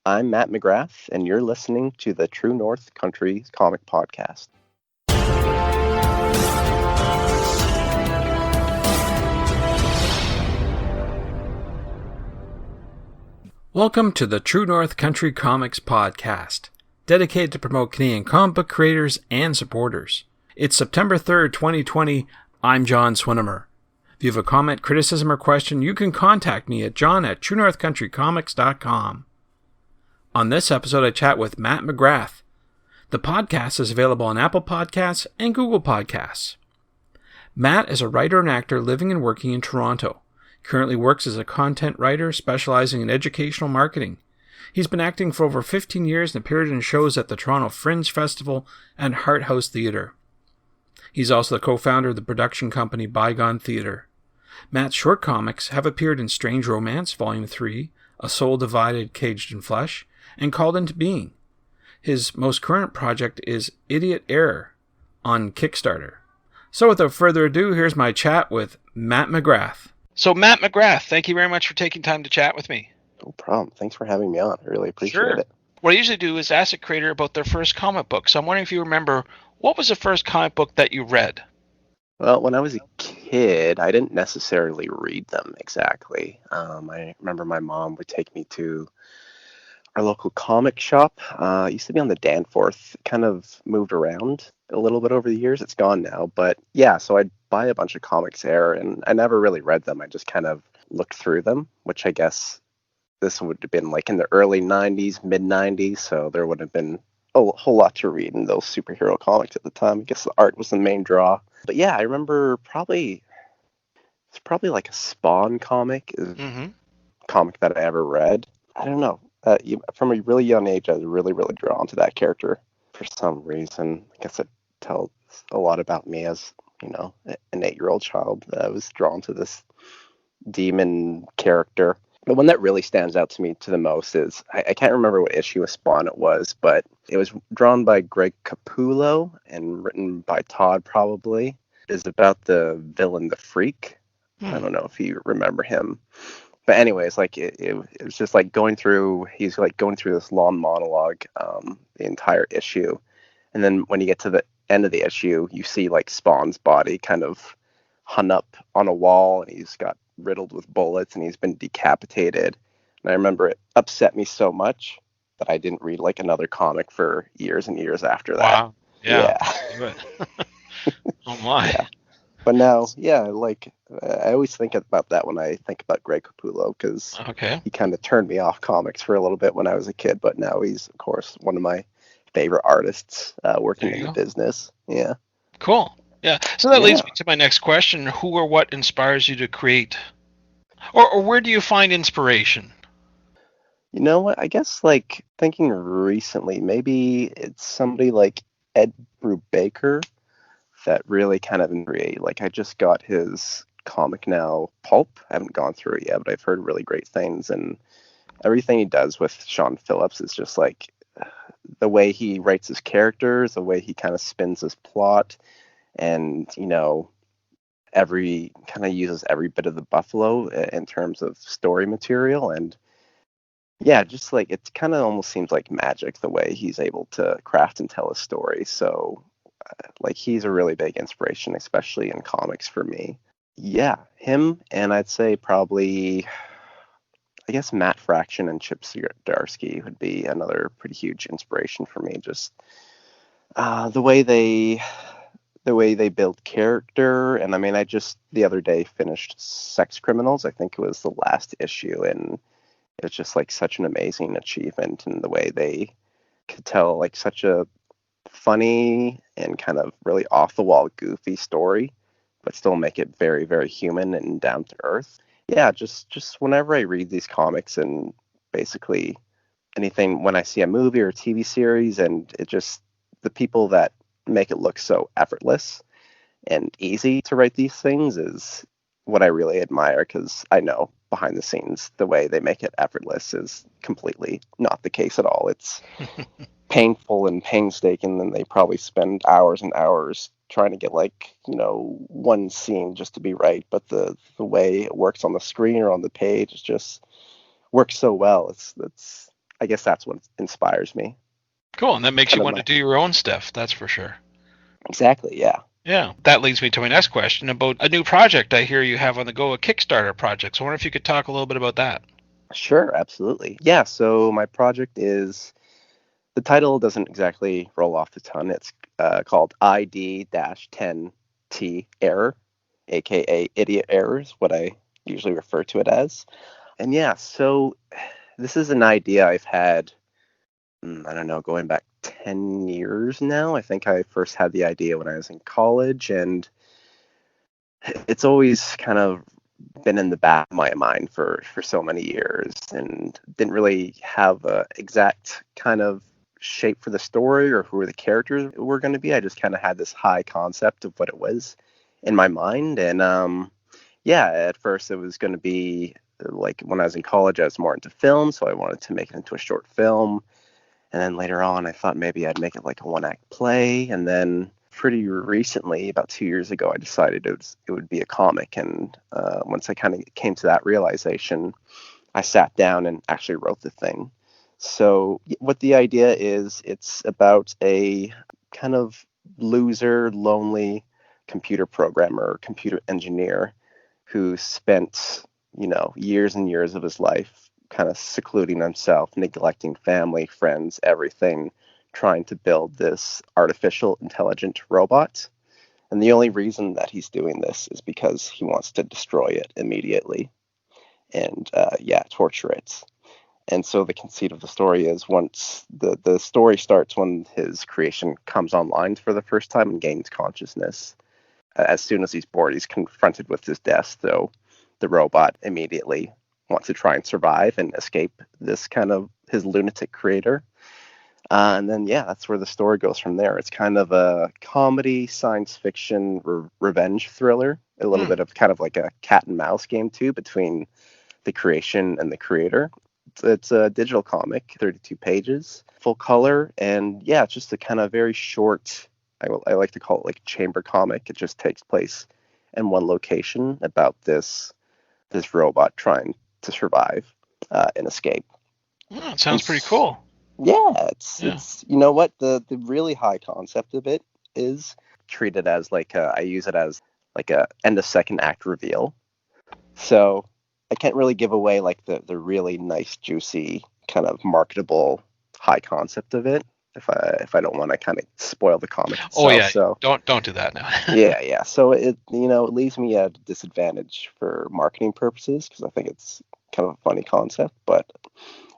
I'm Matt McGrath, and you're listening to the True North Country Comic Podcast. Welcome to the True North Country Comics Podcast, dedicated to promote Canadian comic book creators and supporters. It's September 3rd, 2020. I'm John Swinimer. If you have a comment, criticism, or question, you can contact me at john@truenorthcountrycomics.com. On this episode, I chat with Matt McGrath. The podcast is available on Apple Podcasts and Google Podcasts. Matt is a writer and actor living and working in Toronto. Currently works as a content writer specializing in educational marketing. He's been acting for over 15 years and appeared in shows at the Toronto Fringe Festival and Heart House Theatre. He's also the co-founder of the production company Bygone Theatre. Matt's short comics have appeared in Strange Romance, Volume 3, A Soul Divided, Caged in Flesh, and Called Into Being. His most current project is ID-10T Error on Kickstarter. So without further ado, here's my chat with Matt McGrath. So Matt McGrath, thank you very much for taking time to chat with me. No problem. Thanks for having me on. I really appreciate it. What I usually do is ask a creator about their first comic book. So I'm wondering if you remember, what was the first comic book that you read? Well, when I was a kid, I didn't necessarily read them exactly. I remember my mom would take me to our local comic shop. It used to be on the Danforth. It kind of moved around a little bit over the years. It's gone now. But yeah, so I'd buy a bunch of comics there, and I never really read them. I just kind of looked through them, which I guess this would have been like in the early 90s, mid 90s. So there would have been a whole lot to read in those superhero comics at the time. I guess the art was the main draw. But yeah, I remember it's probably like a Spawn comic, comic that I ever read. I don't know. From a really young age, I was really, really drawn to that character for some reason. I guess it tells a lot about me as, an 8-year-old child. I was drawn to this demon character. The one that really stands out to me the most is, I can't remember what issue of Spawn it was, but it was drawn by Greg Capullo and written by Todd, probably. It is about the villain, the Freak. I don't know if you remember him. But anyways, like it was just like he's like going through this long monologue, the entire issue. And then when you get to the end of the issue, you see like Spawn's body kind of hung up on a wall, and he's got riddled with bullets, and he's been decapitated. And I remember it upset me so much that I didn't read like another comic for years and years after that. Wow. Yeah. Oh my. Yeah. But now, like I always think about that when I think about Greg Capullo, because he kind of turned me off comics for a little bit when I was a kid, but now he's, of course, one of my favorite artists working in the business. Yeah. Cool. Yeah. So that leads me to my next question. Who or what inspires you to create? Or where do you find inspiration? You know what? I guess like thinking recently, maybe it's somebody like Ed Brubaker that really kind of create. Like I just got his comic now, Pulp. I haven't gone through it yet, but I've heard really great things, and everything he does with Sean Phillips is just like the way he writes his characters, the way he kind of spins his plot, and every kind of uses every bit of the buffalo in terms of story material. And yeah, just like it kind of almost seems like magic the way he's able to craft and tell a story. So like he's a really big inspiration, especially in comics for me. Yeah, him, and I'd say probably, I guess Matt Fraction and Chip Zdarsky would be another pretty huge inspiration for me. Just the way they build character. And I mean, I just the other day finished Sex Criminals. I think it was the last issue, and it's just like such an amazing achievement in the way they could tell like such a funny and kind of really off the wall goofy story, but still make it very, very human and down to earth. Yeah, just whenever I read these comics, and basically anything, when I see a movie or a TV series, and it just, the people that make it look so effortless and easy to write these things is what I really admire, because I know behind the scenes the way they make it effortless is completely not the case at all. It's painful and painstaking, and they probably spend hours and hours trying to get one scene just to be right, but the way it works on the screen or on the page, it just works so well. It's I guess that's what inspires me. Cool, and that makes Kind you of want to my do your own stuff, that's for sure. exactly, yeah. Yeah, that leads me to my next question about a new project I hear you have on the go, a Kickstarter project. So I wonder if you could talk a little bit about that. Sure, absolutely. Yeah, so my project is the title doesn't exactly roll off the tongue. It's called ID-10T Error, aka Idiot Error is what I usually refer to it as. And yeah, so this is an idea I've had, I don't know, going back 10 years now. I think I first had the idea when I was in college, and it's always kind of been in the back of my mind for so many years and didn't really have a exact kind of shape for the story or who the characters were going to be. I just kind of had this high concept of what it was in my mind. And yeah, at first it was going to be like when I was in college, I was more into film, so I wanted to make it into a short film. And then later on, I thought maybe I'd make it like a one act play. And then pretty recently, about 2 years ago, I decided it would be a comic. And once I kind of came to that realization, I sat down and actually wrote the thing. So, what the idea is, it's about a kind of loser, lonely computer programmer, computer engineer who spent, years and years of his life kind of secluding himself, neglecting family, friends, everything, trying to build this artificial intelligent robot. And the only reason that he's doing this is because he wants to destroy it immediately and, yeah, torture it. And so the conceit of the story is once the story starts when his creation comes online for the first time and gains consciousness. As soon as he's born, he's confronted with his death. So the robot immediately wants to try and survive and escape this kind of his lunatic creator. And then, yeah, that's where the story goes from there. It's kind of a comedy, science fiction, revenge thriller, a little Hmm. bit of kind of like a cat and mouse game, too, between the creation and the creator. It's a digital comic, 32 pages, full color, and yeah, it's just a kind of very short. I like to call it like chamber comic. It just takes place in one location about this robot trying to survive and escape. Oh, it And sounds pretty cool. yeah, Yeah. it's you know what the really high concept of it is treated as like I use it as like a end of second act reveal. So I can't really give away like the really nice, juicy, kind of marketable high concept of it if I don't want to kind of spoil the comic Oh itself. yeah. So Don't do that now. yeah. So it leaves me at a disadvantage for marketing purposes because I think it's kind of a funny concept, but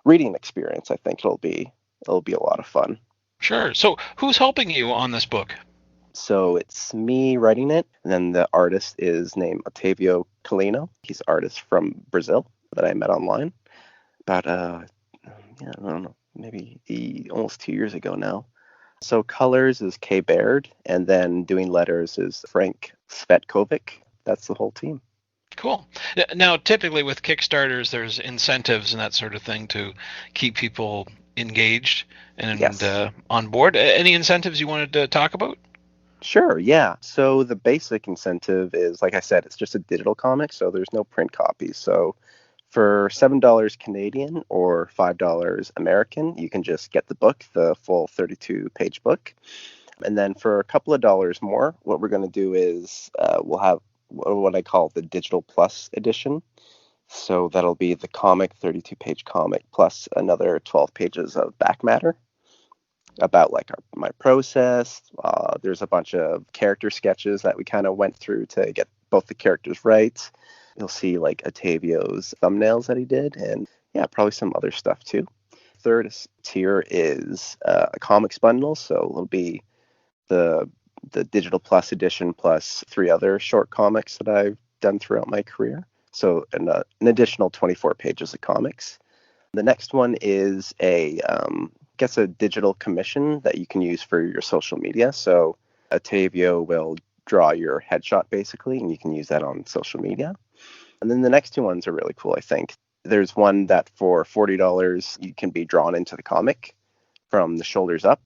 reading experience, I think it'll be a lot of fun. Sure. So who's helping you on this book? So it's me writing it, and then the artist is named Otavio Calino. He's an artist from Brazil that I met online about yeah, I don't know, maybe almost 2 years ago now. So colors is Kay Baird, and then doing letters is Frank Svetkovic. That's the whole team. Cool. Now, typically with Kickstarters, there's incentives and that sort of thing to keep people engaged and Yes. on board. Any incentives you wanted to talk about? Sure, yeah. So the basic incentive is, like I said, it's just a digital comic, so there's no print copies. So for $7 Canadian or $5 American, you can just get the book, the full 32-page book. And then for a couple of dollars more, what we're going to do is we'll have what I call the Digital Plus edition. So that'll be the comic, 32-page comic, plus another 12 pages of back matter about like my process. There's a bunch of character sketches that we kind of went through to get both the characters right. You'll see like Otavio's thumbnails that he did, and yeah, probably some other stuff too. Third tier is a comics bundle, so it'll be the Digital Plus edition plus three other short comics that I've done throughout my career. So an additional 24 pages of comics. The next one is a digital commission that you can use for your social media. So Atavio will draw your headshot basically, and you can use that on social media. And then the next two ones are really cool, I think. There's one that for $40 you can be drawn into the comic from the shoulders up.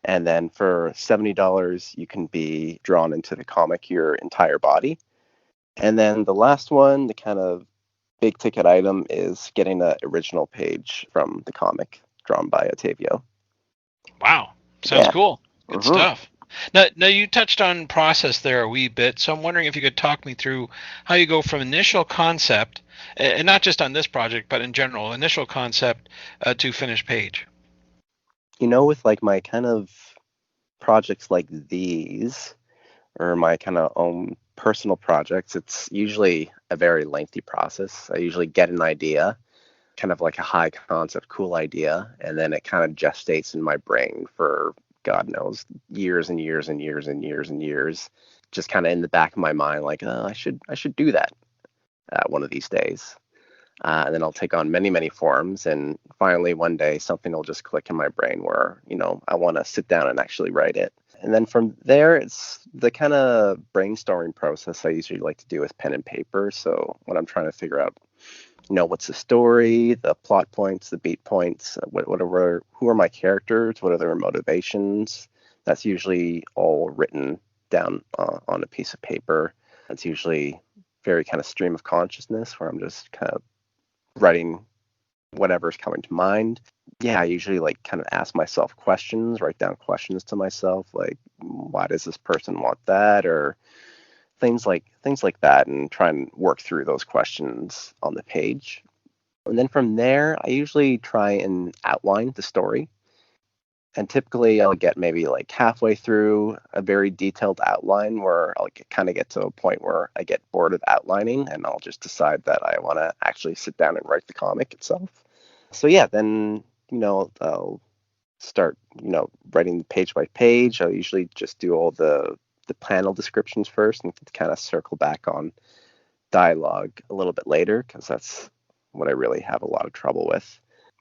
And then for $70 you can be drawn into the comic your entire body. And then the last one, the kind of big ticket item is getting an original page from the comic drawn by Otavio. Wow, sounds Yeah. cool. Good Hmm. stuff. Now you touched on process there a wee bit, so I'm wondering if you could talk me through how you go from initial concept, and not just on this project, but in general, initial concept to finished page. With like my kind of projects like these, or my kind of own personal projects, it's usually a very lengthy process. I usually get an idea, kind of like a high concept, cool idea, and then it kind of gestates in my brain for God knows years and years and years and years and years, just kind of in the back of my mind, like, oh, I should do that one of these days. And then I'll take on many, many forms. And finally, one day, something will just click in my brain where, I want to sit down and actually write it. And then from there, it's the kind of brainstorming process I usually like to do with pen and paper. So when I'm trying to figure out, what's the story, the plot points, the beat points, who are my characters, what are their motivations, that's usually all written down on a piece of paper. It's usually very kind of stream of consciousness where I'm just kind of writing whatever's coming to mind. Yeah, I usually like kind of ask myself questions, write down questions to myself, like why does this person want that, or things like that, and try and work through those questions on the page. And then from there, I usually try and outline the story. And typically, I'll get maybe like halfway through a very detailed outline where I'll kind of get to a point where I get bored of outlining and I'll just decide that I want to actually sit down and write the comic itself. So yeah, then I'll start writing the page by page. I'll usually just do all the panel descriptions first and kind of circle back on dialogue a little bit later because that's what I really have a lot of trouble with.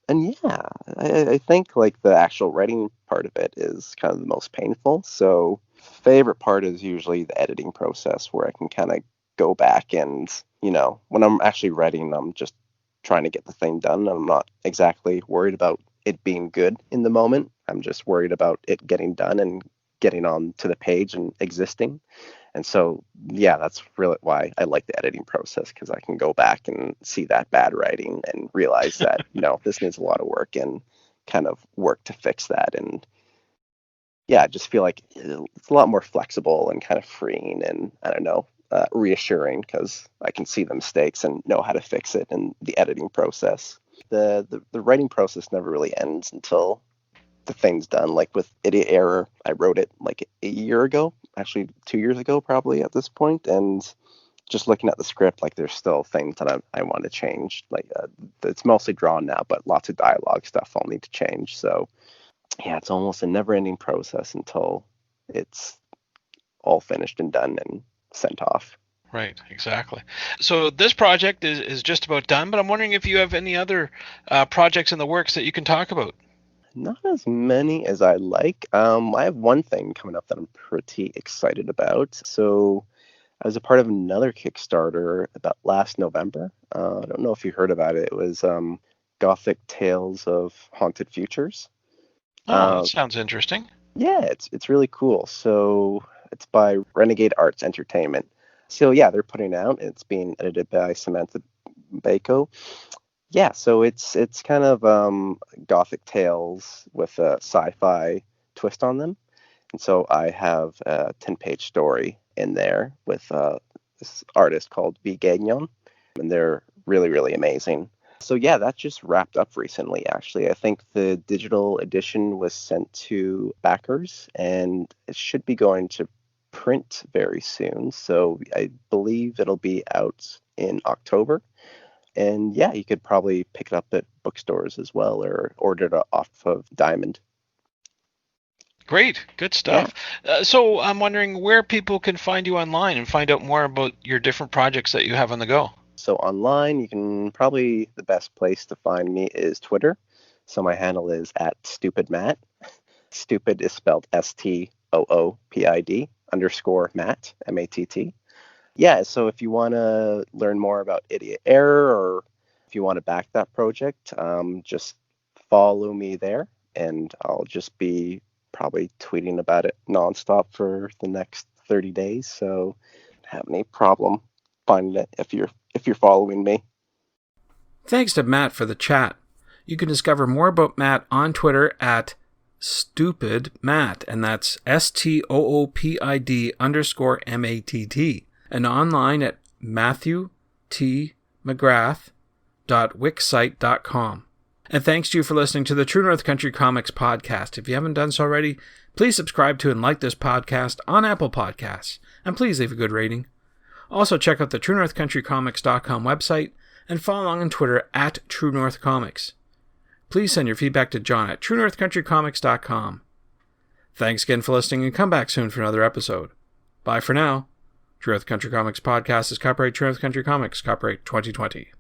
And yeah, I think like the actual writing part of it is kind of the most painful. So favorite part is usually the editing process where I can kind of go back and, when I'm actually writing, I'm just trying to get the thing done. I'm not exactly worried about it being good in the moment. I'm just worried about it getting done and getting on to the page and existing. And so, yeah, that's really why I like the editing process because I can go back and see that bad writing and realize that, this needs a lot of work and kind of work to fix that. And yeah, I just feel like it's a lot more flexible and kind of freeing and I don't know, reassuring because I can see the mistakes and know how to fix it in the editing process. The writing process never really ends until the thing's done. Like with Idiot Error, I wrote it like a year ago, actually 2 years ago, probably at this point, and just looking at the script, like there's still things that I want to change. Like it's mostly drawn now, but lots of dialogue stuff I'll need to change. So yeah, it's almost a never-ending process until it's all finished and done and sent off. Right, exactly. So this project is just about done, but I'm wondering if you have any other projects in the works that you can talk about. Not as many as I like. I have one thing coming up that I'm pretty excited about. So I was a part of another Kickstarter about last November. I don't know if you heard about it. It was Gothic Tales of Haunted Futures. Oh, that Uh, sounds interesting. yeah, it's really cool. So it's by Renegade Arts Entertainment. So yeah, they're putting it out. It's being edited by Samantha Bako. Yeah, so it's kind of Gothic tales with a sci-fi twist on them. And so I have a 10-page story in there with this artist called V. Gagnon, and they're really, really amazing. So yeah, that just wrapped up recently, actually. I think the digital edition was sent to backers, and it should be going to print very soon. So I believe it'll be out in October. And yeah, you could probably pick it up at bookstores as well or order it off of Diamond. Great, good Yeah. stuff. So I'm wondering where people can find you online and find out more about your different projects that you have on the go. So online, you can probably the best place to find me is Twitter. So my handle is at Stupid Matt. Stupid is spelled STOOPID _ Matt, MATT. Yeah, so if you want to learn more about Idiot Error or if you want to back that project, just follow me there and I'll just be probably tweeting about it nonstop for the next 30 days. So don't have any problem finding it if you're following me. Thanks to Matt for the chat. You can discover more about Matt on Twitter at StoopidMatt, and that's STOOPID_MATT, and online at MatthewTMcGrath.wixsite.com. And thanks to you for listening to the True North Country Comics podcast. If you haven't done so already, please subscribe to and like this podcast on Apple Podcasts, and please leave a good rating. Also, check out the TrueNorthCountryComics.com website and follow along on Twitter at TrueNorthComics. Please send your feedback to John at TrueNorthCountryComics.com. Thanks again for listening, and come back soon for another episode. Bye for now. True North Country Comics Podcast is copyright True North Country Comics, copyright 2020.